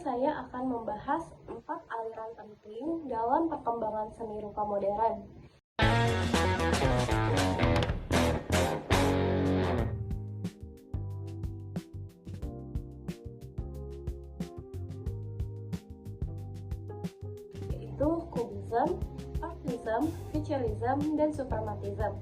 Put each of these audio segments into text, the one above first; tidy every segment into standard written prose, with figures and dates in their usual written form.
saya akan membahas 4 aliran penting dalam perkembangan seni rupa modern. Yaitu Kubism, Artism, Futurism, dan Suprematism.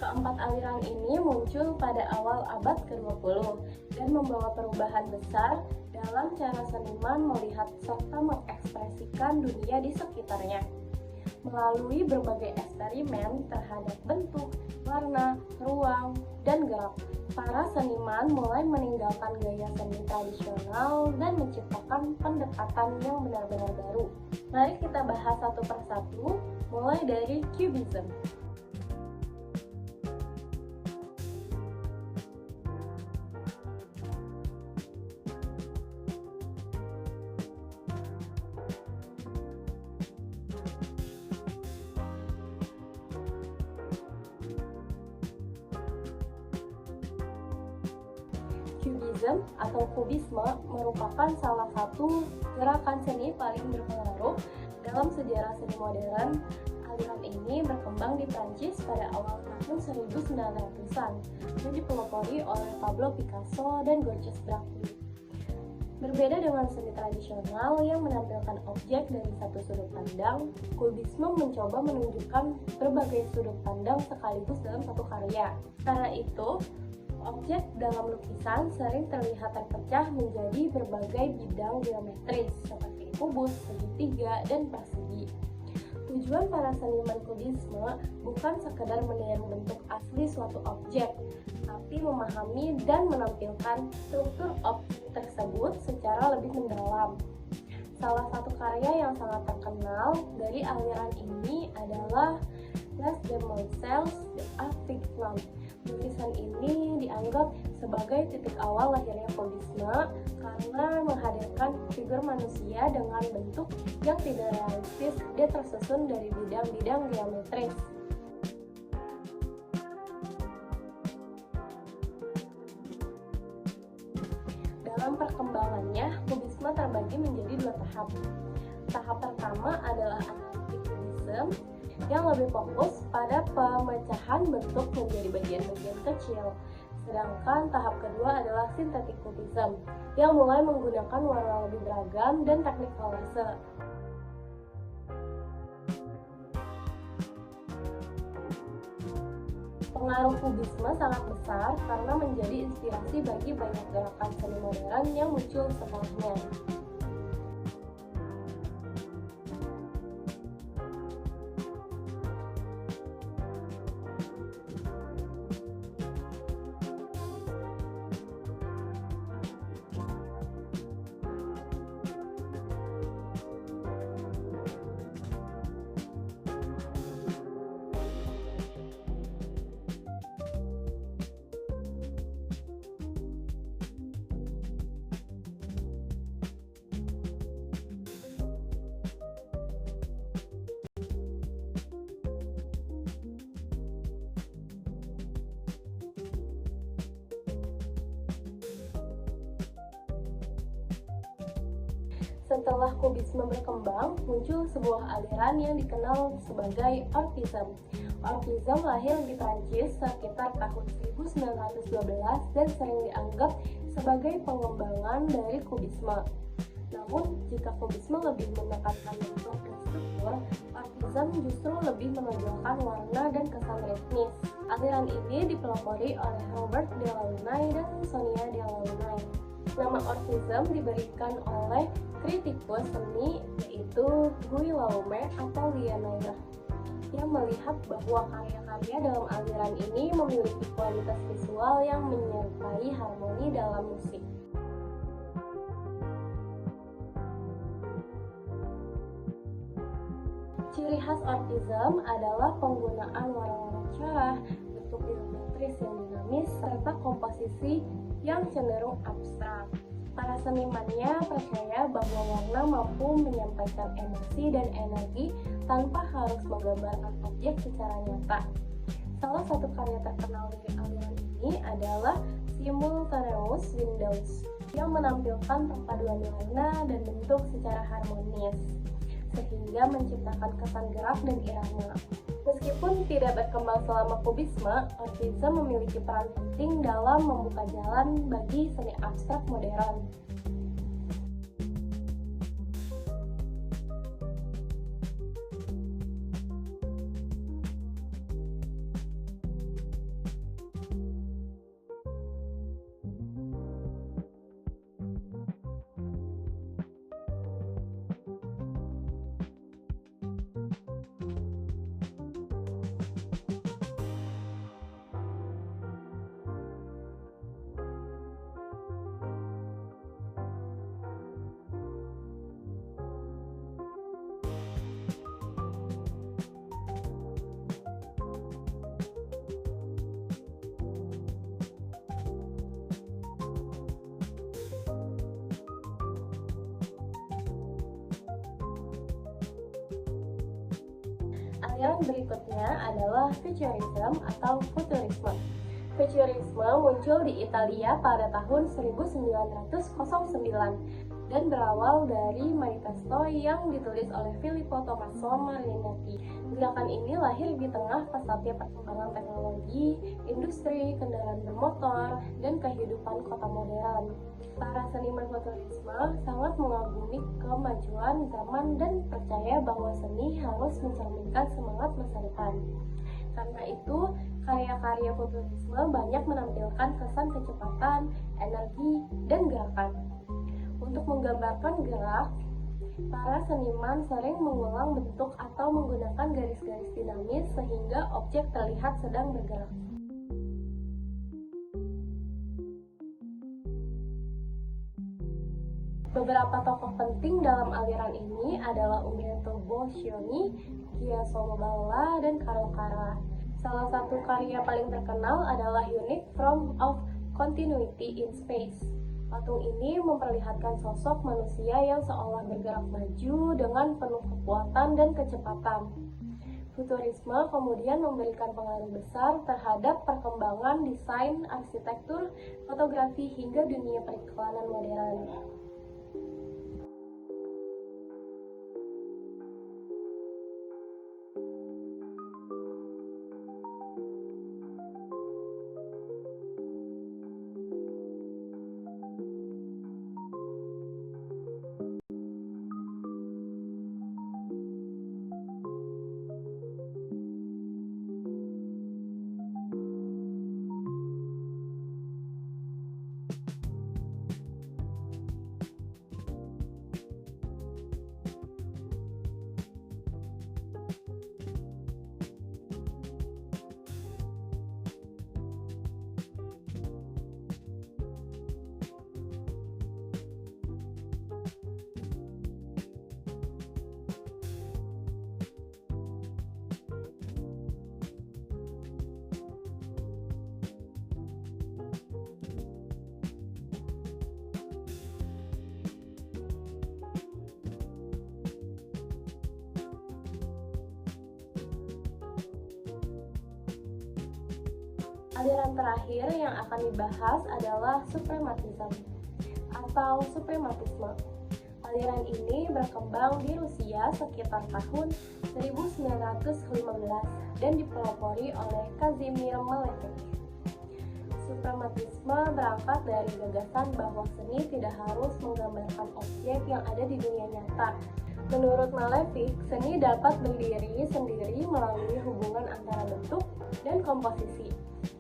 Keempat aliran ini muncul pada awal abad ke-20 dan membawa perubahan besar dalam cara seniman melihat serta mengekspresikan dunia di sekitarnya. Melalui berbagai eksperimen terhadap bentuk, warna, ruang, dan gerak, para seniman mulai meninggalkan gaya seni tradisional dan menciptakan pendekatan yang benar-benar baru. Mari kita bahas satu persatu, mulai dari Cubism. Cubism atau Kubisme merupakan salah satu gerakan seni paling berpengaruh dalam sejarah seni modern. Aliran ini berkembang di Prancis pada awal tahun 1900-an dan dipelopori oleh Pablo Picasso dan Georges Braque. Berbeda dengan seni tradisional yang menampilkan objek dari satu sudut pandang, Kubisme mencoba menunjukkan berbagai sudut pandang sekaligus dalam satu karya. Karena itu, objek dalam lukisan sering terlihat terpecah menjadi berbagai bidang geometris seperti kubus, segitiga, dan persegi. Tujuan para seniman Kubisme bukan sekedar meniru bentuk asli suatu objek, tapi memahami dan menampilkan struktur objek tersebut secara lebih mendalam. Salah satu karya yang sangat terkenal dari aliran ini adalah Les Demoiselles d'Avignon. Lukisan ini dianggap sebagai titik awal lahirnya Kubisme karena menghadirkan figur manusia dengan bentuk yang tidak realistis dan tersusun dari bidang-bidang geometris. Dalam perkembangannya, Kubisme terbagi menjadi 2 tahap. Tahap pertama adalah Analytic Kubism yang lebih fokus pada pemecahan bentuk menjadi bagian-bagian kecil. Sedangkan tahap kedua adalah Synthetic Kubism yang mulai menggunakan warna lebih beragam dan teknik kolase. Pengaruh Kubisme sangat besar karena menjadi inspirasi bagi banyak gerakan seni modern yang muncul setelahnya. Setelah Kubisme berkembang, muncul sebuah aliran yang dikenal sebagai Artism. Artism lahir di Prancis sekitar tahun 1912 dan sering dianggap sebagai pengembangan dari Kubisme. Namun, jika Kubisme lebih menekankan bentuk dan struktur, Artism justru lebih menonjolkan warna dan kesan ritmis. Aliran ini dipelopori oleh Robert Delaunay dan Sonia Delaunay. Nama Artism diberikan oleh kritikus seni yaitu Guillaume Apollinaire yang melihat bahwa karya-karya dalam aliran ini memiliki kualitas visual yang menyertai harmoni dalam musik. Ciri khas Artism adalah penggunaan warna-warna cerah, bentuk geometris objek yang dinamis, serta komposisi yang cenderung abstrak. Para senimannya percaya bahwa warna mampu menyampaikan emosi dan energi tanpa harus menggambarkan objek secara nyata. Salah satu karya terkenal dari aliran ini adalah Simultaneous Windows yang menampilkan perpaduan warna dan bentuk secara harmonis, sehingga menciptakan kesan gerak dan irama. Meskipun tidak berkembang selama kubisme, Orphism memiliki peran penting dalam membuka jalan bagi seni abstrak modern. Aliran berikutnya adalah Futurism atau Futurisme. Futurisme muncul di Italia pada tahun 1909 dan berawal dari manifesto yang ditulis oleh Filippo Tommaso Marinetti. Gerakan ini lahir di tengah pesatnya perkembangan teknologi, industri, kendaraan bermotor, dan kehidupan kota modern. Para seniman futurisme sangat mengagumi kemajuan zaman dan percaya bahwa seni harus mencerminkan semangat masa depan. Karena itu, karya-karya futurisme banyak menampilkan kesan kecepatan, energi, dan gerakan. Untuk menggambarkan gerak, para seniman sering mengulang bentuk atau menggunakan garis-garis dinamis sehingga objek terlihat sedang bergerak. Beberapa tokoh penting dalam aliran ini adalah Umberto Boccioni, Giacomo Balla, dan Carlo Carrà. Salah satu karya paling terkenal adalah Unique Form of Continuity in Space. Patung ini memperlihatkan sosok manusia yang seolah bergerak maju dengan penuh kekuatan dan kecepatan. Futurisme kemudian memberikan pengaruh besar terhadap perkembangan desain, arsitektur, fotografi, hingga dunia periklanan modern. Aliran terakhir yang akan dibahas adalah Suprematism atau Suprematisme. Aliran ini berkembang di Rusia sekitar tahun 1915 dan dipelopori oleh Kazimir Malevich. Suprematisme berangkat dari gagasan bahwa seni tidak harus menggambarkan objek yang ada di dunia nyata. Menurut Malevich, seni dapat berdiri sendiri melalui hubungan antara bentuk dan komposisi.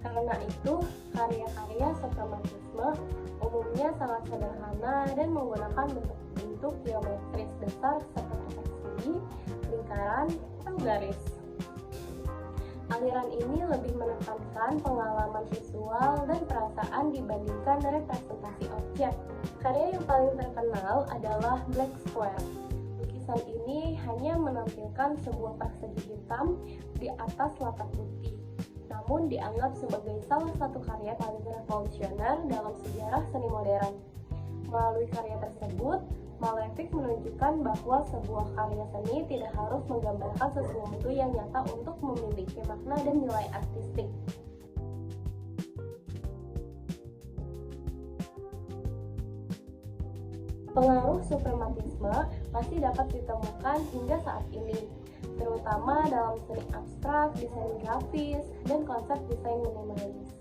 Karena itu, karya-karya suprematisme umumnya sangat sederhana dan menggunakan bentuk-bentuk geometris dasar seperti persegi, lingkaran, atau garis. Aliran ini lebih menekankan pengalaman visual dan perasaan dibandingkan representasi objek. Karya yang paling terkenal adalah Black Square. Lukisan ini hanya menampilkan sebuah persegi hitam di atas latar putih. namun dianggap sebagai salah satu karya paling revolusioner dalam sejarah seni modern. Melalui karya tersebut, Malevich menunjukkan bahwa sebuah karya seni tidak harus menggambarkan sesuatu yang nyata untuk memiliki makna dan nilai artistik. Pengaruh suprematisme masih dapat ditemukan hingga saat ini, terutama dalam seni abstrak, desain grafis, dan konsep desain minimalis.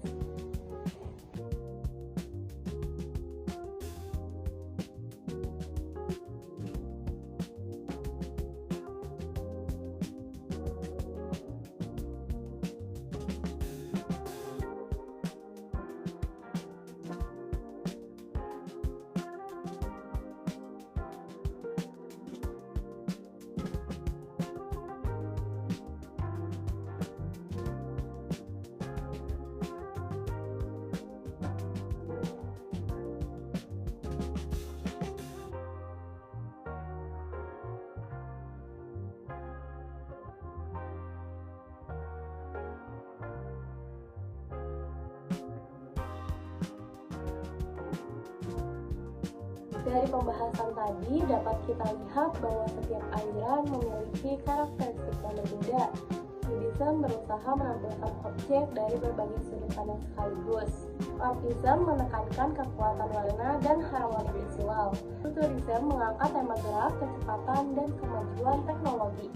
Dari pembahasan tadi dapat kita lihat bahwa setiap aliran memiliki karakteristik yang berbeda. Cubism berusaha menampilkan objek dari berbagai sudut pandang sekaligus. Artism menekankan kekuatan warna dan harmoni visual. Futurism mengangkat tema gerak, kecepatan, dan kemajuan teknologi.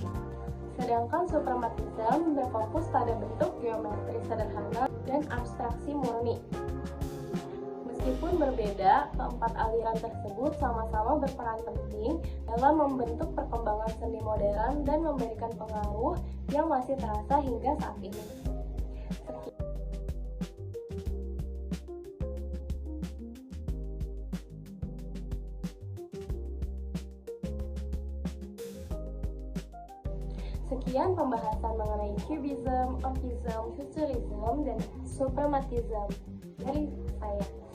Sedangkan suprematism berfokus pada bentuk geometri sederhana dan abstraksi murni. Meskipun berbeda, keempat aliran tersebut sama-sama berperan penting dalam membentuk perkembangan seni modern dan memberikan pengaruh yang masih terasa hingga saat ini. Sekian pembahasan mengenai Cubism, Orphism, Futurism, dan Suprematism dari saya.